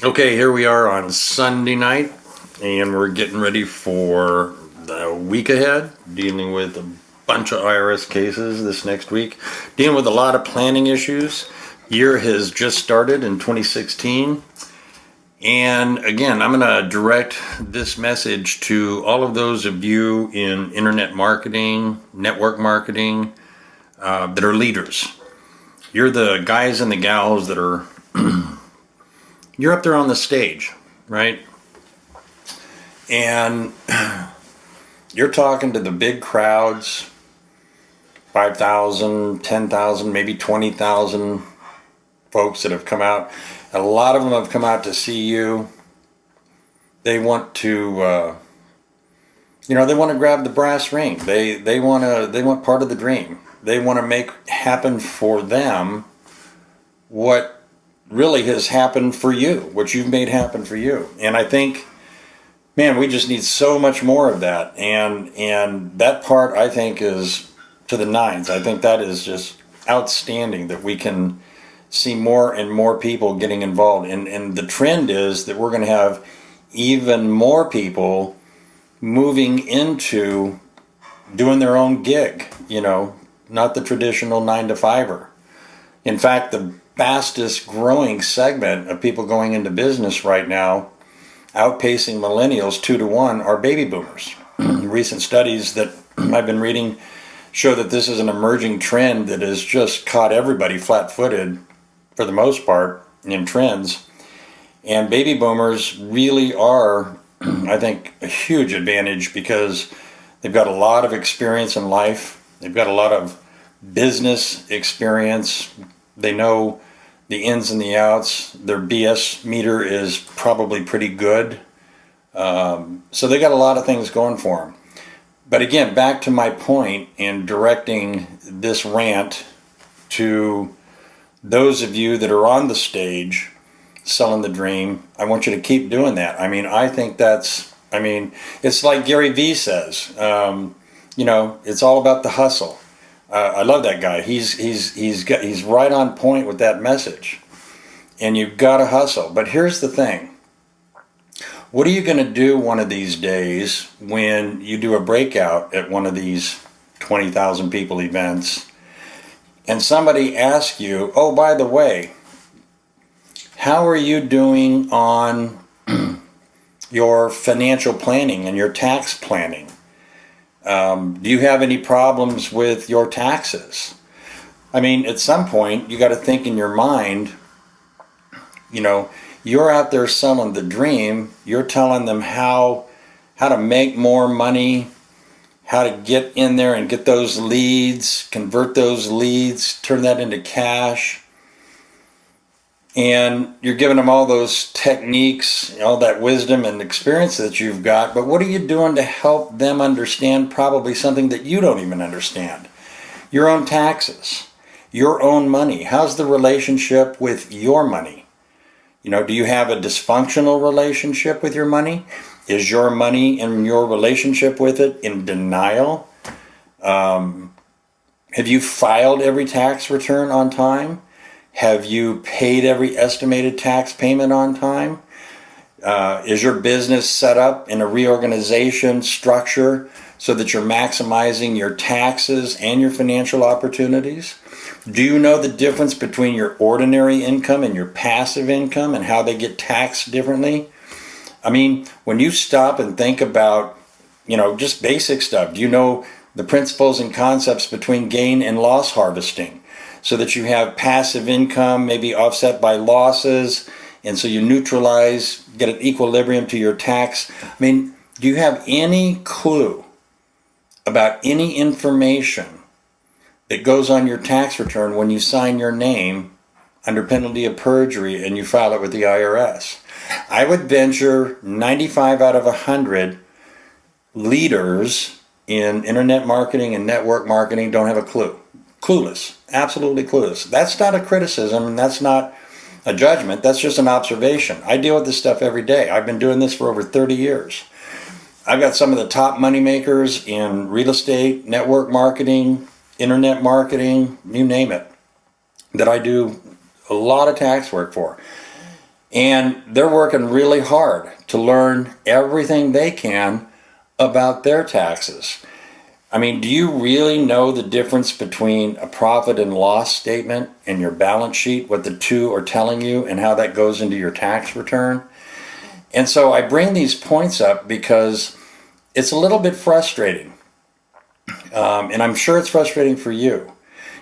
Okay, here we are on Sunday night, and we're getting ready for the week ahead, dealing with a bunch of IRS cases this next week, dealing with a lot of planning issues. Year has just started in 2016, and again, I'm going to direct this message to all of those of you in internet marketing, network marketing, that are leaders. You're the guys and the gals that are you're up there on the stage, right? And you're talking to the big crowds, 5,000, 10,000, maybe 20,000 folks that have come out. A lot of them have come out to see you. They want to, they want to grab the brass ring. They want part of the dream. They want to make happen for them what really has happened for you, what you've made happen for you. And I think, man, we just need so much more of that. And that part, I think, is to the nines. I think that is just outstanding that we can see more and more people getting involved. And the trend is that we're going to have even more people moving into doing their own gig, not the traditional 9-to-5er. In fact, the fastest growing segment of people going into business right now, outpacing millennials 2-to-1, are baby boomers. Recent studies that I've been reading show that this is an emerging trend that has just caught everybody flat-footed for the most part in trends. And baby boomers really are, I think, a huge advantage because they've got a lot of experience in life. They've got a lot of business experience. They know the ins and the outs. Their BS meter is probably pretty good. So they got a lot of things going for them. But again, back to my point in directing this rant to those of you that are on the stage selling the dream, I want you to keep doing that. I think it's like Gary Vee says, it's all about the hustle. I love that guy. He's right on point with that message. And you've got to hustle. But here's the thing. What are you going to do one of these days when you do a breakout at one of these 20,000 people events and somebody asks you, oh, by the way, how are you doing on your financial planning and your tax planning? Do you have any problems with your taxes? At some point, you got to think in your mind, you're out there selling the dream. You're telling them how to make more money, how to get in there and get those leads, convert those leads, turn that into cash. And you're giving them all those techniques, all that wisdom and experience that you've got. But what are you doing to help them understand probably something that you don't even understand? Your own taxes, your own money. How's the relationship with your money? Do you have a dysfunctional relationship with your money? Is your money and your relationship with it in denial? Have you filed every tax return on time? Have you paid every estimated tax payment on time? Is your business set up in a reorganization structure so that you're maximizing your taxes and your financial opportunities? Do you know the difference between your ordinary income and your passive income and how they get taxed differently? When you stop and think about, just basic stuff, do you know the principles and concepts between gain and loss harvesting? So that you have passive income maybe offset by losses, and so you neutralize, get an equilibrium to your tax. Do you have any clue about any information that goes on your tax return when you sign your name under penalty of perjury and you file it with the IRS? I would venture 95 out of 100 leaders in internet marketing and network marketing don't have a clue. Clueless, absolutely clueless. That's not a criticism, and that's not a judgment. That's just an observation. I deal with this stuff every day. I've been doing this for over 30 years. I've got some of the top money makers in real estate, network marketing, internet marketing, you name it, that I do a lot of tax work for. And they're working really hard to learn everything they can about their taxes. I mean, do you really know the difference between a profit and loss statement and your balance sheet, what the two are telling you, and how that goes into your tax return? And so I bring these points up because it's a little bit frustrating. And I'm sure it's frustrating for you.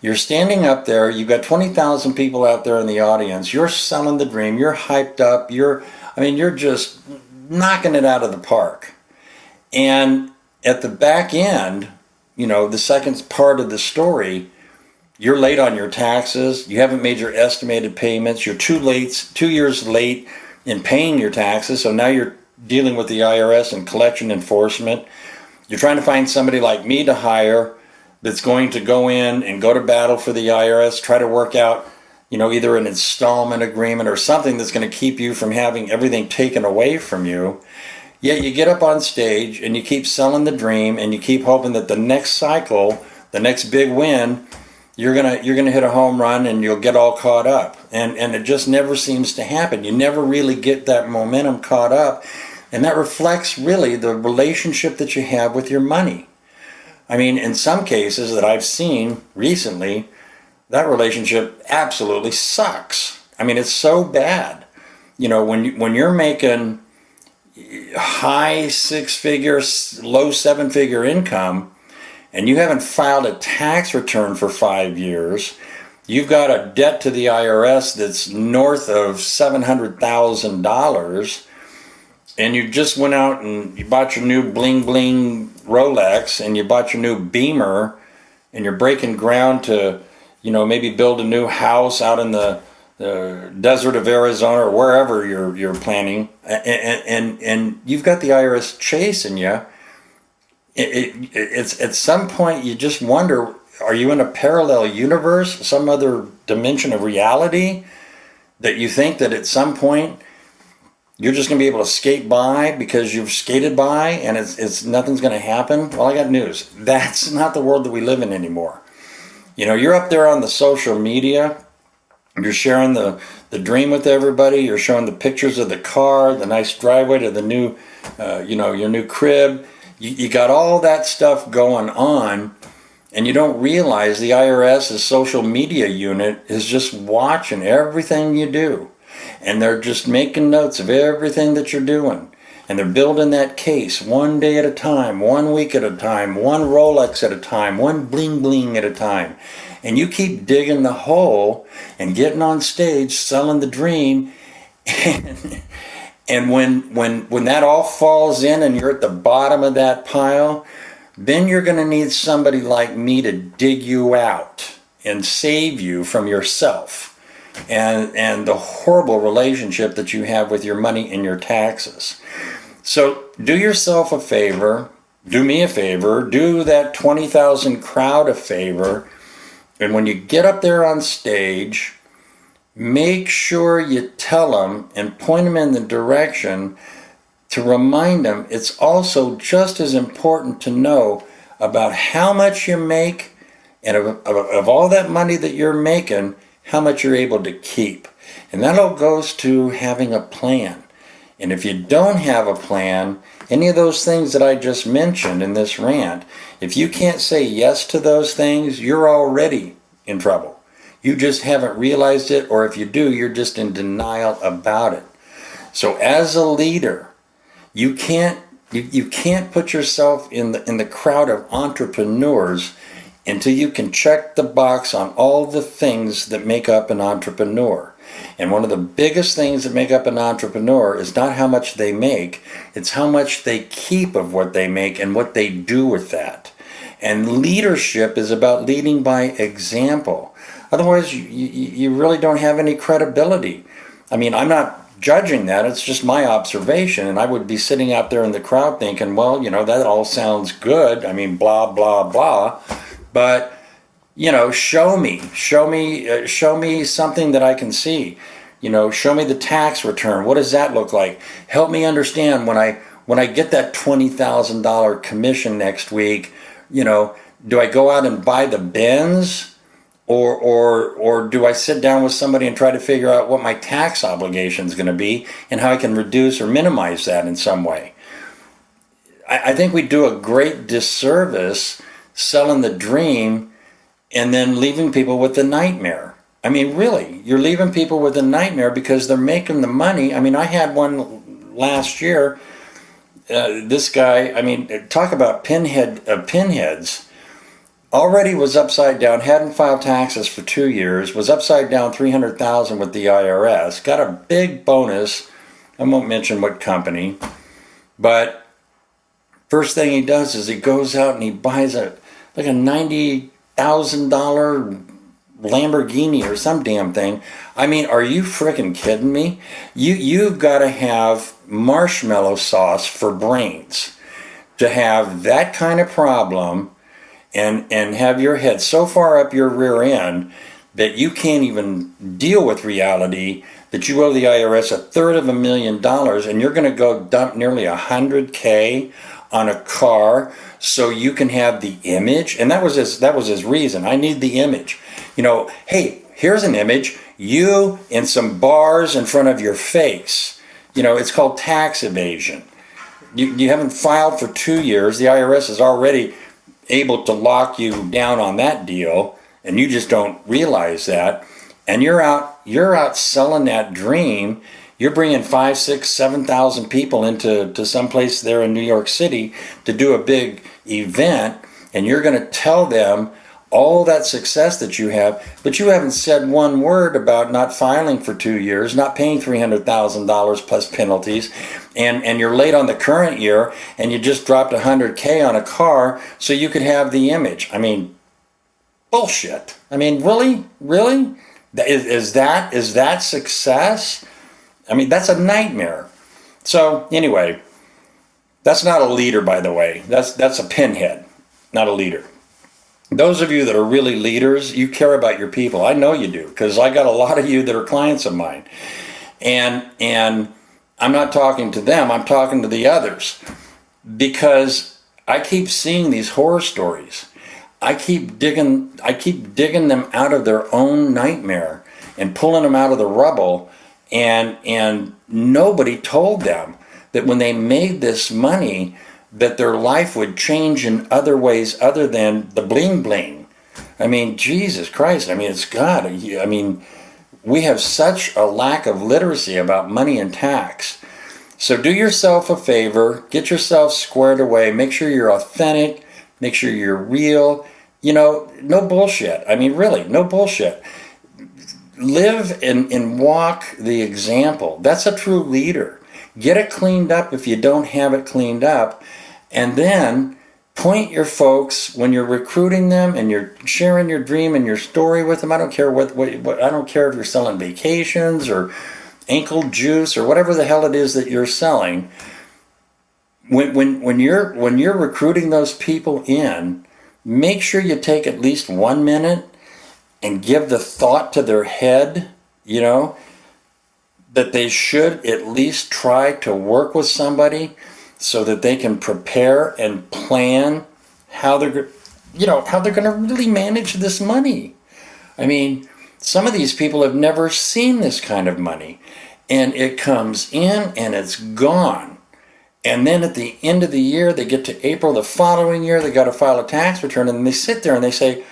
You're standing up there, you've got 20,000 people out there in the audience, you're selling the dream, you're hyped up, you're just knocking it out of the park. And at the back end, the second part of the story, you're late on your taxes, you haven't made your estimated payments, you're 2 years late in paying your taxes, so now you're dealing with the IRS and collection enforcement. You're trying to find somebody like me to hire that's going to go in and go to battle for the IRS, try to work out, either an installment agreement or something that's going to keep you from having everything taken away from you. Yet you get up on stage and you keep selling the dream and you keep hoping that the next cycle, the next big win, you're gonna hit a home run and you'll get all caught up. And it just never seems to happen. You never really get that momentum caught up. And that reflects really the relationship that you have with your money. I mean, in some cases that I've seen recently, that relationship absolutely sucks. I mean, it's so bad. When you're making high six-figure, low seven-figure income, and you haven't filed a tax return for 5 years, you've got a debt to the IRS that's north of $700,000, and you just went out and you bought your new bling bling Rolex and you bought your new Beamer, and you're breaking ground to, maybe build a new house out in the desert of Arizona or wherever you're planning, and you've got the IRS chasing you. It's at some point you just wonder, are you in a parallel universe, some other dimension of reality, that you think that at some point you're just going to be able to skate by because you've skated by and it's nothing's going to happen? Well, I got news. That's not the world that we live in anymore. You're up there on the social media, you're sharing the dream with everybody, you're showing the pictures of the car, the nice driveway to the new, your new crib. You got all that stuff going on, and you don't realize the IRS's social media unit is just watching everything you do. And they're just making notes of everything that you're doing. And they're building that case one day at a time, 1 week at a time, one Rolex at a time, one bling bling at a time. And you keep digging the hole and getting on stage, selling the dream. And when that all falls in and you're at the bottom of that pile, then you're going to need somebody like me to dig you out and save you from yourself and the horrible relationship that you have with your money and your taxes. So do yourself a favor, do me a favor, do that 20,000 crowd a favor, and when you get up there on stage, make sure you tell them and point them in the direction to remind them it's also just as important to know about how much you make, and of all that money that you're making, how much you're able to keep. And that all goes to having a plan. And if you don't have a plan, any of those things that I just mentioned in this rant, if you can't say yes to those things, you're already in trouble. You just haven't realized it, or if you do, you're just in denial about it. So as a leader, you can't put yourself in the crowd of entrepreneurs until you can check the box on all the things that make up an entrepreneur. And one of the biggest things that make up an entrepreneur is not how much they make, it's how much they keep of what they make and what they do with that. And leadership is about leading by example. Otherwise, you really don't have any credibility. I mean, I'm not judging that, it's just my observation, and I would be sitting out there in the crowd thinking, well, that all sounds good, I mean, blah, blah, blah, but, show me something that I can see. Show me the tax return. What does that look like? Help me understand when I get that $20,000 commission next week, do I go out and buy the Benz? or do I sit down with somebody and try to figure out what my tax obligation is going to be and how I can reduce or minimize that in some way? I think we do a great disservice selling the dream and then leaving people with the nightmare. I mean, really, you're leaving people with a nightmare because they're making the money. I mean, I had one last year. This guy, I mean, talk about pinheads. Already was upside down, hadn't filed taxes for 2 years, was upside down $300,000 with the IRS, got a big bonus. I won't mention what company, but first thing he does is he goes out and he buys a $90,000 Lamborghini or some damn thing. I mean, are you freaking kidding me? You've got to have marshmallow sauce for brains to have that kind of problem and have your head so far up your rear end that you can't even deal with reality that you owe the IRS $250,000 and you're going to go dump nearly $100K on a car so you can have the image. And that was his reason. I need the image. You know, hey, here's an image. You in some bars in front of your face. You know, it's called tax evasion. You haven't filed for 2 years. The IRS is already able to lock you down on that deal, and you just don't realize that. And you're out selling that dream. You're bringing 5, 6, 7,000 people into some place there in New York City to do a big event, and you're going to tell them all that success that you have, but you haven't said one word about not filing for 2 years, not paying $300,000 plus penalties, and you're late on the current year, and you just dropped $100K on a car so you could have the image. I mean, bullshit. I mean, really? Is that success? I mean, that's a nightmare. So anyway, that's not a leader, by the way. That's a pinhead, not a leader. Those of you that are really leaders, you care about your people. I know you do, because I got a lot of you that are clients of mine. And I'm not talking to them, I'm talking to the others. Because I keep seeing these horror stories. I keep digging them out of their own nightmare and pulling them out of the rubble. And nobody told them that when they made this money, that their life would change in other ways other than the bling bling. I mean, Jesus Christ. I mean, it's God. I mean, we have such a lack of literacy about money and tax. So do yourself a favor, get yourself squared away, make sure you're authentic, make sure you're real. You know, no bullshit. I mean, really, no bullshit. Live and walk the example. That's a true leader. Get it cleaned up if you don't have it cleaned up. And then point your folks when you're recruiting them and you're sharing your dream and your story with them. I don't care what I don't care if you're selling vacations or ankle juice or whatever the hell it is that you're selling. When you're recruiting those people in, make sure you take at least 1 minute and give the thought to their head, you know, that they should at least try to work with somebody so that they can prepare and plan how they're going to really manage this money. I mean, some of these people have never seen this kind of money, and it comes in and it's gone. And then at the end of the year, they get to April the following year, they got to file a tax return, and they sit there and they say,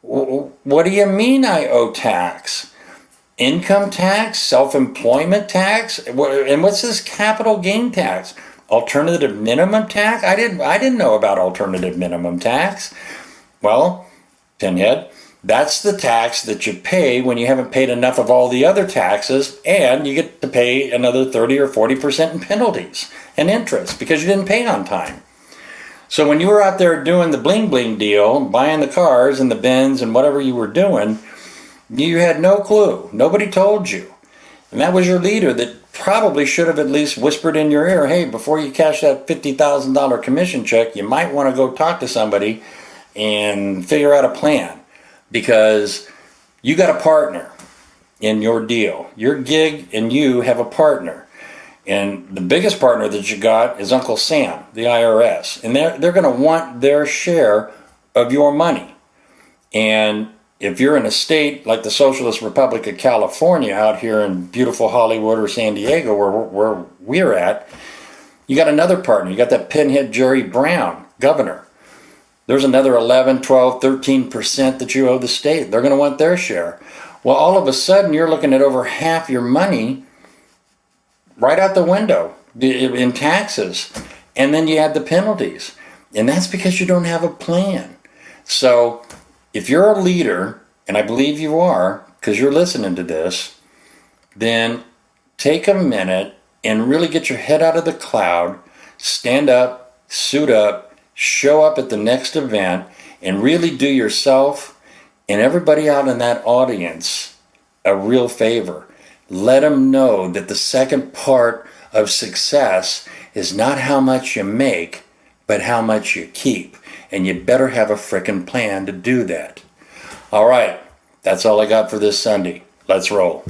what do you mean I owe tax? Income tax? Self-employment tax? And what's this capital gain tax? Alternative minimum tax? I didn't know about alternative minimum tax. Well, pinhead, that's the tax that you pay when you haven't paid enough of all the other taxes, and you get to pay another 30 or 40% in penalties and interest because you didn't pay on time. So when you were out there doing the bling bling deal, buying the cars and the Benz and whatever you were doing, you had no clue. Nobody told you. And that was your leader that probably should have at least whispered in your ear, hey, before you cash that $50,000 commission check, you might want to go talk to somebody and figure out a plan, because you got a partner in your deal. Your gig and you have a partner. And the biggest partner that you got is Uncle Sam, the IRS. And they're going to want their share of your money. And if you're in a state like the Socialist Republic of California out here in beautiful Hollywood or San Diego where we're at, you got another partner. You got that pinhead Jerry Brown, governor. There's another 11, 12, 13% that you owe the state. They're going to want their share. Well, all of a sudden, you're looking at over half your money right out the window in taxes. And then you add the penalties. And that's because you don't have a plan. So if you're a leader, and I believe you are, because you're listening to this, then take a minute and really get your head out of the cloud, stand up, suit up, show up at the next event, and really do yourself and everybody out in that audience a real favor. Let them know that the second part of success is not how much you make, but how much you keep. And you better have a frickin' plan to do that. All right, that's all I got for this Sunday. Let's roll.